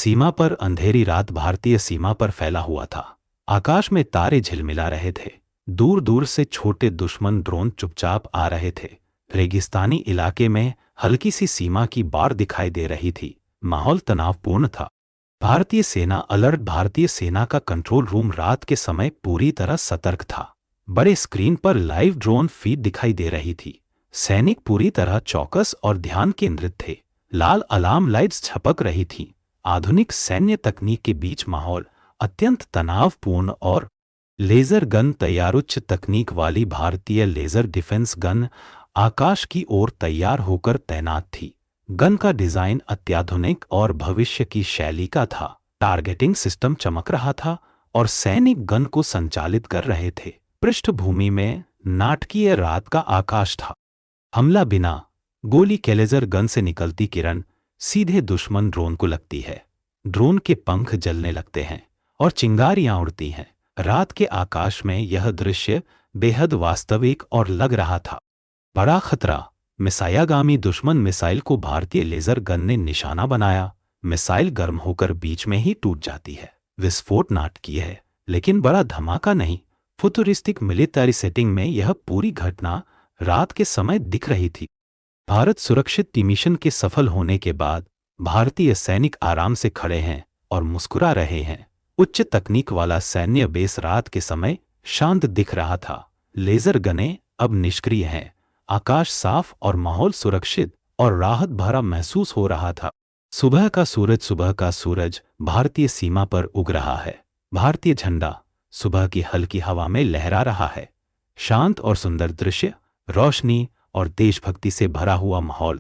सीमा पर अंधेरी रात भारतीय सीमा पर फैला हुआ था। आकाश में तारे झिलमिला रहे थे। दूर दूर से छोटे दुश्मन ड्रोन चुपचाप आ रहे थे। रेगिस्तानी इलाके में हल्की सी सीमा की बाढ़ दिखाई दे रही थी। माहौल तनावपूर्ण था। भारतीय सेना अलर्ट। भारतीय सेना का कंट्रोल रूम रात के समय पूरी तरह सतर्क था। बड़े स्क्रीन पर लाइव ड्रोन फीड दिखाई दे रही थी। सैनिक पूरी तरह चौकस और ध्यान केंद्रित थे। लाल अलार्म लाइट्स छपक रही थीं। आधुनिक सैन्य तकनीक के बीच माहौल अत्यंत तनावपूर्ण और लेजर गन तैयार। उच्च तकनीक वाली भारतीय लेजर डिफेंस गन आकाश की ओर तैयार होकर तैनात थी। गन का डिजाइन अत्याधुनिक और भविष्य की शैली का था। टारगेटिंग सिस्टम चमक रहा था और सैनिक गन को संचालित कर रहे थे। पृष्ठभूमि में नाटकीय रात का आकाश था। हमला बिना गोली के लेजर गन से निकलती किरण सीधे दुश्मन ड्रोन को लगती है। ड्रोन के पंख जलने लगते हैं और चिंगारियां उड़ती हैं। रात के आकाश में यह दृश्य बेहद वास्तविक और लग रहा था। बड़ा खतरा। मिसाइलागामी दुश्मन मिसाइल को भारतीय लेजर गन ने निशाना बनाया। मिसाइल गर्म होकर बीच में ही टूट जाती है। विस्फोट नाटकीय है लेकिन बड़ा धमाका नहीं। फ्यूचरिस्टिक मिलिट्री सेटिंग में यह पूरी घटना रात के समय दिख रही थी। भारत सुरक्षित मिशन के सफल होने के बाद भारतीय सैनिक आराम से खड़े हैं और मुस्कुरा रहे हैं। उच्च तकनीक वाला सैन्य बेस रात के समय शांत दिख रहा था। लेजर गनें अब निष्क्रिय हैं। आकाश साफ और माहौल सुरक्षित और राहत भरा महसूस हो रहा था। सुबह का सूरज भारतीय सीमा पर उग रहा है। भारतीय झंडा सुबह की हल्की हवा में लहरा रहा है। शांत और सुंदर दृश्य, रोशनी और देशभक्ति से भरा हुआ माहौल।